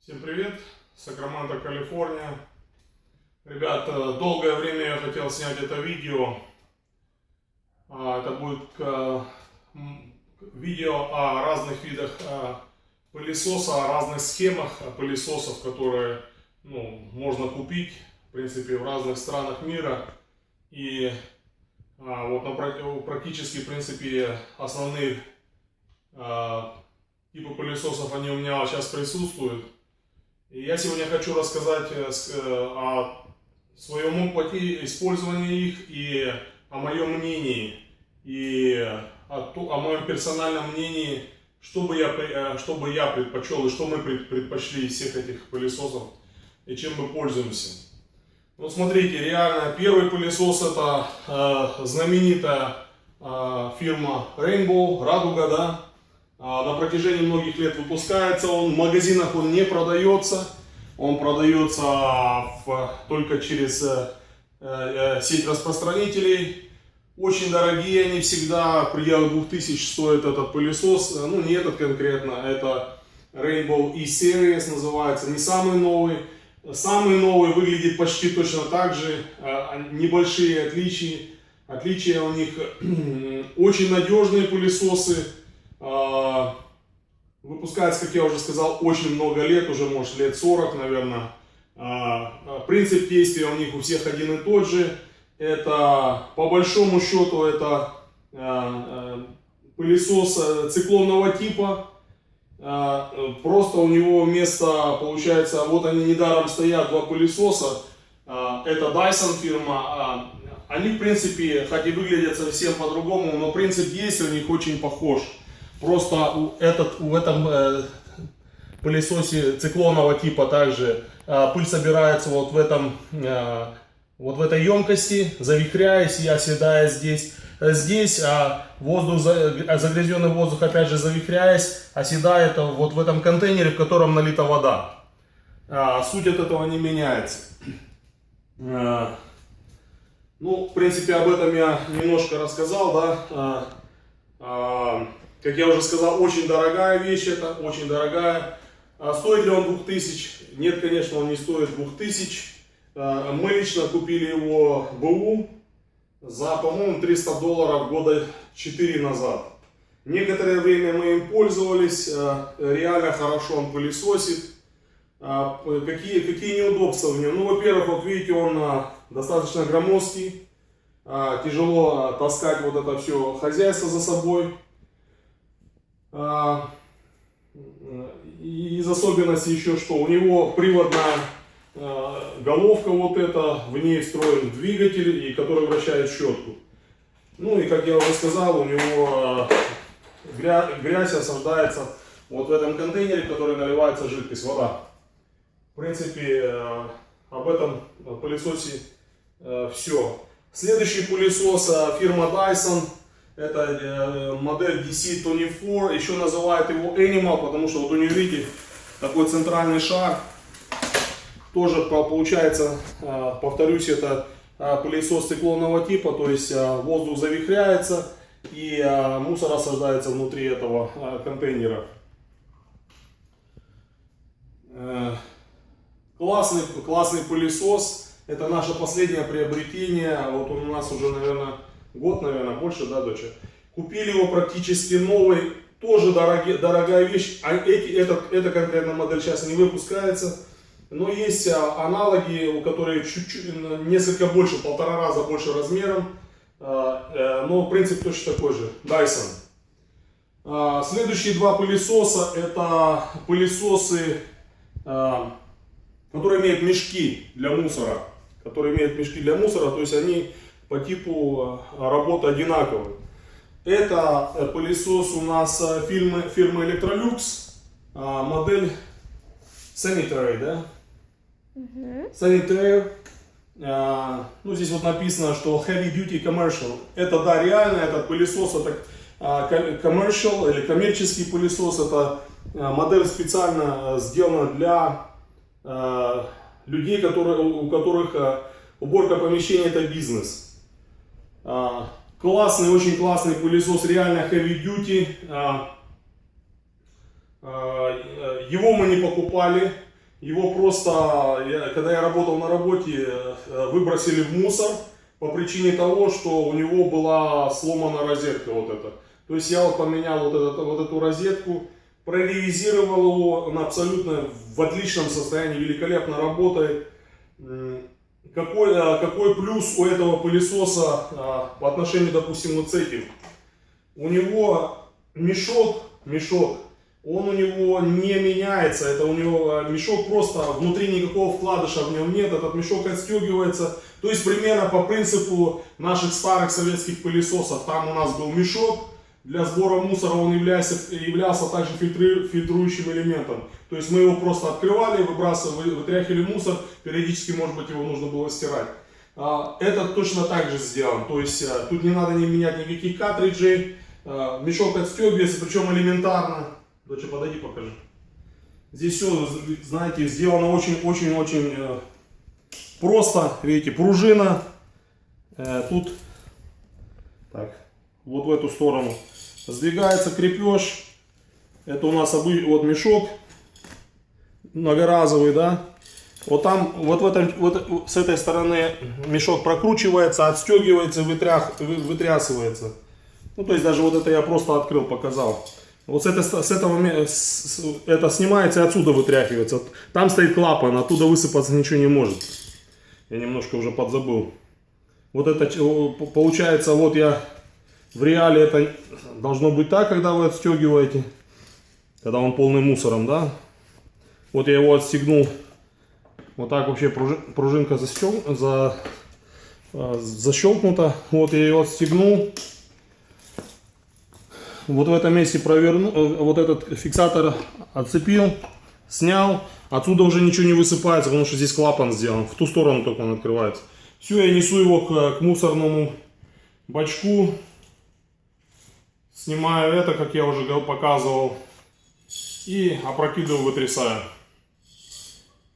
Всем привет, Сакраменто, Калифорния. Ребят, долгое время я хотел снять это видео. Это будет видео о разных видах пылесоса, о разных схемах пылесосов, которые можно купить, в принципе, в разных странах мира. И практически, в принципе, основные типы пылесосов, они у меня сейчас присутствуют. И я сегодня хочу рассказать о своем опыте использования их и о моем мнении, и о моем персональном мнении, что бы я предпочел и что мы предпочли из всех этих пылесосов и чем мы пользуемся. Ну, смотрите, реально первый пылесос — это знаменитая фирма Rainbow, Радуга, да. На протяжении многих лет выпускается он, в магазинах он не продается, он продается только через сеть распространителей. Очень дорогие они всегда, в пределах 2000 стоит этот пылесос, ну не этот конкретно, это Rainbow E-Series называется, не самый новый. Самый новый выглядит почти точно так же, небольшие отличия у них, очень надежные пылесосы. Выпускается, как я уже сказал, очень много лет, уже может лет 40, наверное. Принцип действия у них у всех один и тот же. Это, по большому счету, это пылесос циклонного типа. Просто у него вместо, получается, вот они недаром стоят, два пылесоса. Это Dyson фирма. Они, в принципе, хоть и выглядят совсем по-другому, но принцип действия у них очень похож. Просто в этом пылесосе циклонного типа также пыль собирается вот в этой емкости, завихряясь и оседая здесь. Здесь загрязненный воздух, опять же завихряясь, оседает вот в этом контейнере, в котором налита вода. Суть от этого не меняется. Ну, в принципе, об этом я немножко рассказал, да. Как я уже сказал, очень дорогая вещь это, очень дорогая. Стоит ли он 2000? Нет, конечно, он не стоит 2000. Мы лично купили его БУ за, по-моему, $300 года 4 назад. Некоторое время мы им пользовались, реально хорошо он пылесосит. Какие неудобства в нем? Ну, во-первых, вот видите, он достаточно громоздкий. Тяжело таскать вот это все хозяйство за собой. Из особенностей еще что, у него приводная головка вот эта, в ней встроен двигатель, и который вращает щетку. Ну и как я уже сказал, у него грязь осаждается вот в этом контейнере, в который наливается жидкость, вода. В принципе, об этом пылесосе все. Следующий пылесос фирма Dyson. Это модель DC24, еще называют его Animal, потому что вот у него, видите, такой центральный шар. Тоже получается, повторюсь, это пылесос циклонного типа, то есть воздух завихряется и мусор осаждается внутри этого контейнера. Классный пылесос, это наше последнее приобретение, вот он у нас уже, наверное, год, наверное, больше, да, доча? Купили его практически новый, тоже дорогая вещь. Эта конкретная модель сейчас не выпускается. Но есть аналоги, у которых чуть-чуть, несколько больше, 1,5 раза больше размером. Но принцип точно такой же. Dyson. Следующие два пылесоса, это пылесосы, которые имеют мешки для мусора. То есть они по типу работы одинаковые. Это пылесос у нас фирмы Electrolux, модель Sanitary, да? Sanitary. Ну, здесь вот написано, что Heavy Duty Commercial. Это, да, реально, этот пылесос, это commercial или коммерческий пылесос. Это модель специально сделана для людей, у которых уборка помещения — это бизнес. Классный, очень классный пылесос, реально heavy duty. Его мы не покупали, Его просто, когда я работал на работе, выбросили в мусор по причине того, что у него была сломана розетка вот эта. То есть я вот поменял вот эту розетку, проревизировал его, он абсолютно в отличном состоянии, великолепно работает. Какой плюс у этого пылесоса по отношению, допустим, вот с этим? У него мешок, он у него не меняется, это у него мешок просто, внутри никакого вкладыша в нем нет, этот мешок отстегивается. То есть примерно по принципу наших старых советских пылесосов, там у нас был мешок, для сбора мусора он являлся также фильтрующим элементом. То есть мы его просто открывали, выбрасывали, вытряхивали мусор, периодически, может быть, его нужно было стирать. Этот точно так же сделан, то есть тут не надо не менять никаких картриджей, мешок отстегивается, причем элементарно. Доча, подойди, покажи. Здесь все, знаете, сделано очень-очень просто. Видите, пружина. Тут так, вот в эту сторону сдвигается крепеж. Это у нас вот мешок многоразовый, да. Вот там, вот с этой стороны мешок прокручивается, отстегивается, вытрясывается. Ну, то есть даже вот это я просто открыл, показал. Вот это снимается и отсюда вытряхивается. Там стоит клапан, оттуда высыпаться ничего не может. Я немножко уже подзабыл. Вот это получается, вот я в реале это должно быть так, когда вы отстегиваете. Когда он полный мусором, да. Вот я его отстегнул. Вот так вообще пружинка защелкнута. Вот я ее отстегнул. Вот в этом месте провернул, вот этот фиксатор отцепил, снял. Отсюда уже ничего не высыпается, потому что здесь клапан сделан. В ту сторону только он открывается. Все, я несу его к мусорному бачку. Снимаю это, как я уже показывал. И опрокидываю, вытрясаю.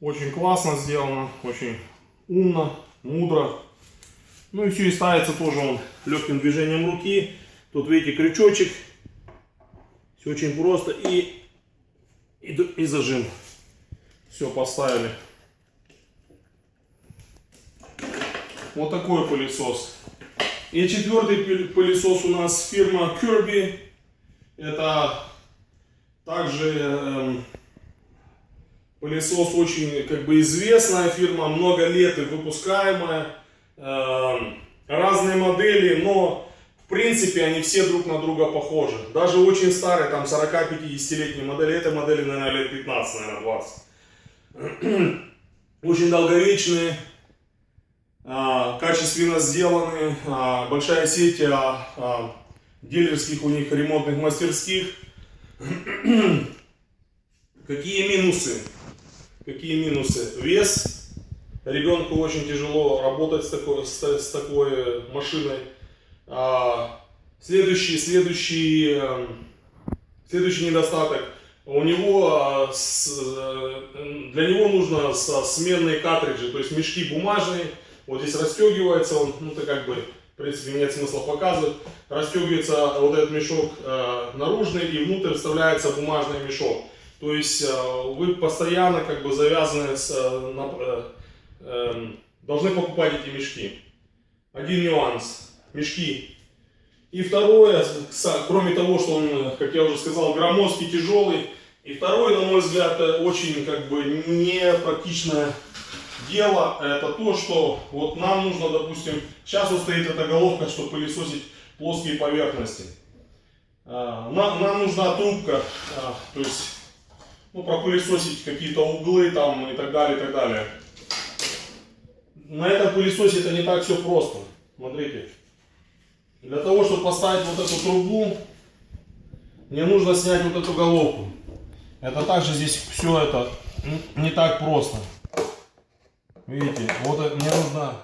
Очень классно сделано, очень умно, мудро. Ну и все, и ставится тоже он легким движением руки. Тут видите крючочек. Все очень просто. И зажим. Все, поставили. Вот такой пылесос. И четвертый пылесос у нас фирма Kirby. Это также пылесос очень известная фирма, много лет и выпускаемая. Разные модели, но в принципе они все друг на друга похожи. Даже очень старые, там 40-50-летние модели, этой модели, наверное, лет 15, наверное, 20. Очень долговечные, качественно сделаны, большая сеть дилерских у них ремонтных мастерских. Какие минусы? Вес. Ребенку очень тяжело работать с такой машиной. Следующий недостаток. Для него нужно сменные картриджи, то есть мешки бумажные. Вот здесь расстегивается он, в принципе, нет смысла показывать. Расстегивается вот этот мешок наружный, и внутрь вставляется бумажный мешок. То есть вы постоянно завязаны должны покупать эти мешки. Один нюанс. Мешки. И второе, кроме того, что он, как я уже сказал, громоздкий, тяжелый. И второе, на мой взгляд, очень непрактичное дело, это то, что вот нам нужно, допустим, сейчас вот стоит эта головка, чтобы пылесосить плоские поверхности. Нам нужна трубка, то есть пропылесосить какие-то углы там и так далее, и так далее. На этом пылесосе это не так все просто. Смотрите. Для того, чтобы поставить вот эту трубу, мне нужно снять вот эту головку. Это также здесь все это не так просто. Видите, вот это мне нужно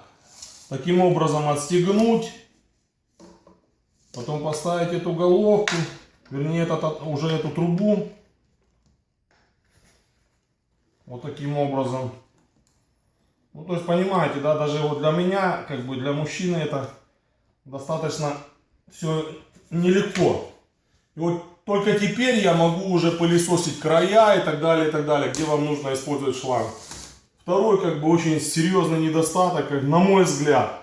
таким образом отстегнуть, потом поставить эту головку, вернее уже эту трубу. Вот таким образом. Ну, то есть, понимаете, да, даже вот для меня, для мужчины это достаточно все нелегко. И вот только теперь я могу уже пылесосить края и так далее, где вам нужно использовать шланг. Второй, как бы, очень серьезный недостаток, как, на мой взгляд,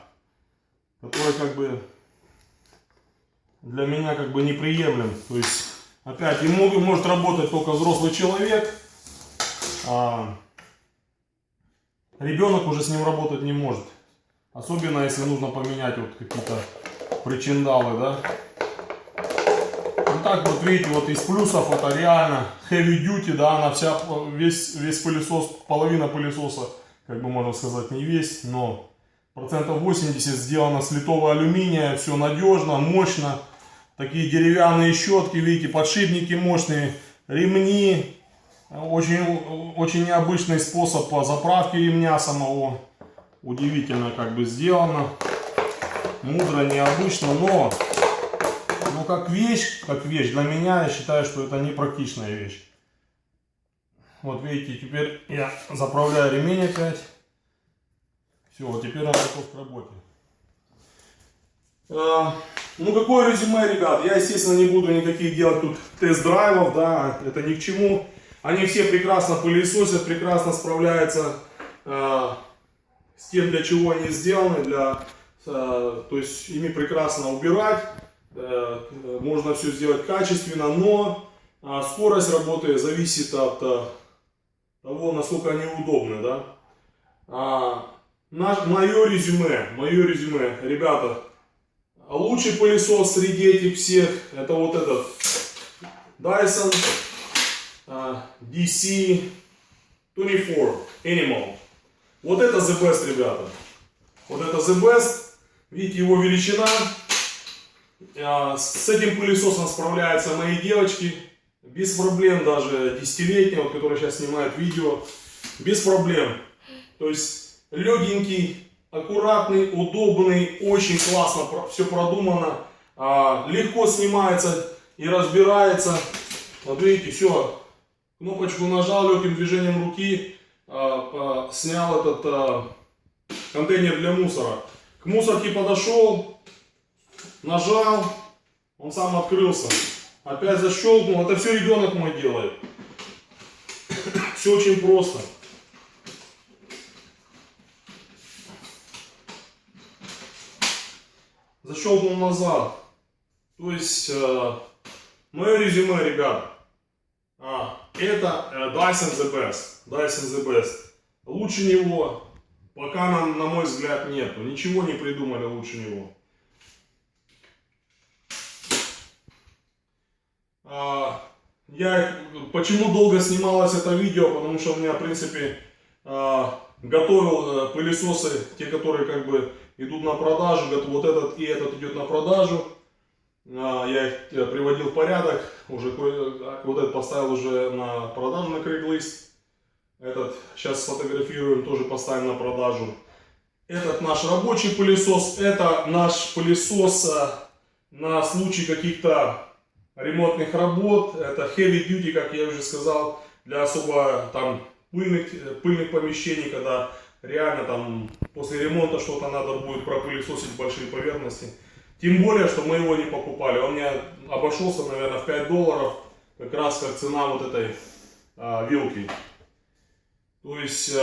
который, как бы, для меня, как бы, неприемлем. То есть, опять, может работать только взрослый человек, а ребенок уже с ним работать не может. Особенно, если нужно поменять вот какие-то причиндалы, да. Ну так вот, видите, вот из плюсов это реально heavy duty, да, она вся, весь пылесос, половина пылесоса, как бы можно сказать, не весь, но процентов 80 сделано с литого алюминия, все надежно, мощно. Такие деревянные щетки, видите, подшипники мощные, ремни. Очень необычный способ по заправке ремня самого. Удивительно, как бы, сделано. Мудро, необычно, но как вещь, для меня, я считаю, что это не практичная вещь. Вот видите, теперь я заправляю ремень опять. Все, вот теперь он готов к работе. Ну какое резюме, ребят? Я, естественно, не буду никаких делать тут тест-драйвов, да, это ни к чему. Они все прекрасно пылесосят, прекрасно справляются с тем, для чего они сделаны, то есть ими прекрасно убирать, можно все сделать качественно, но скорость работы зависит от того, насколько они удобны, да. Мое резюме, ребята, лучший пылесос среди этих всех, это вот этот Dyson DC24 Animal. Вот это the best, ребята. Вот это the best. Видите, его величина. С этим пылесосом справляются мои девочки. Без проблем, даже 10-летние, вот, которые сейчас снимают видео. Без проблем. То есть легенький, аккуратный, удобный, очень классно все продумано. Легко снимается и разбирается. Вот видите, все. Кнопочку нажал, легким движением руки снял этот контейнер для мусора. К мусорке подошел, нажал, он сам открылся. Опять защелкнул. Это все ребенок мой делает. Все очень просто. Защелкнул назад. То есть мое резюме, ребят. Это Dyson the best. Dyson the best. Лучше него пока нам, на мой взгляд, нету. Ничего не придумали лучше него. Почему долго снималось это видео? Потому что у меня, в принципе, готовил пылесосы, те, которые как бы идут на продажу. Вот этот и этот идет на продажу. Я их приводил в порядок, уже вот этот поставил уже на продажу на Craigslist. Этот сейчас сфотографируем, тоже поставим на продажу. Этот наш рабочий пылесос, это наш пылесос на случай каких-то ремонтных работ. Это heavy duty, как я уже сказал, для особо там пыльных помещений, когда реально там после ремонта что-то надо будет пропылесосить большие поверхности. Тем более, что мы его не покупали. Он мне обошелся, наверное, в $5, как раз как цена вот этой вилки. То есть,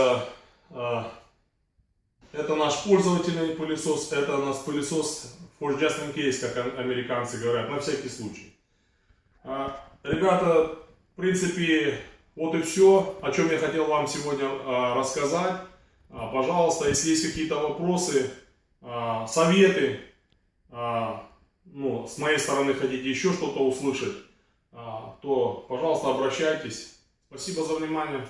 это наш пользовательный пылесос, это наш пылесос for just in case, как американцы говорят, на всякий случай. Ребята, в принципе, вот и все, о чем я хотел вам сегодня рассказать. Пожалуйста, если есть какие-то вопросы, советы, с моей стороны хотите еще что-то услышать, то, пожалуйста, обращайтесь. Спасибо за внимание.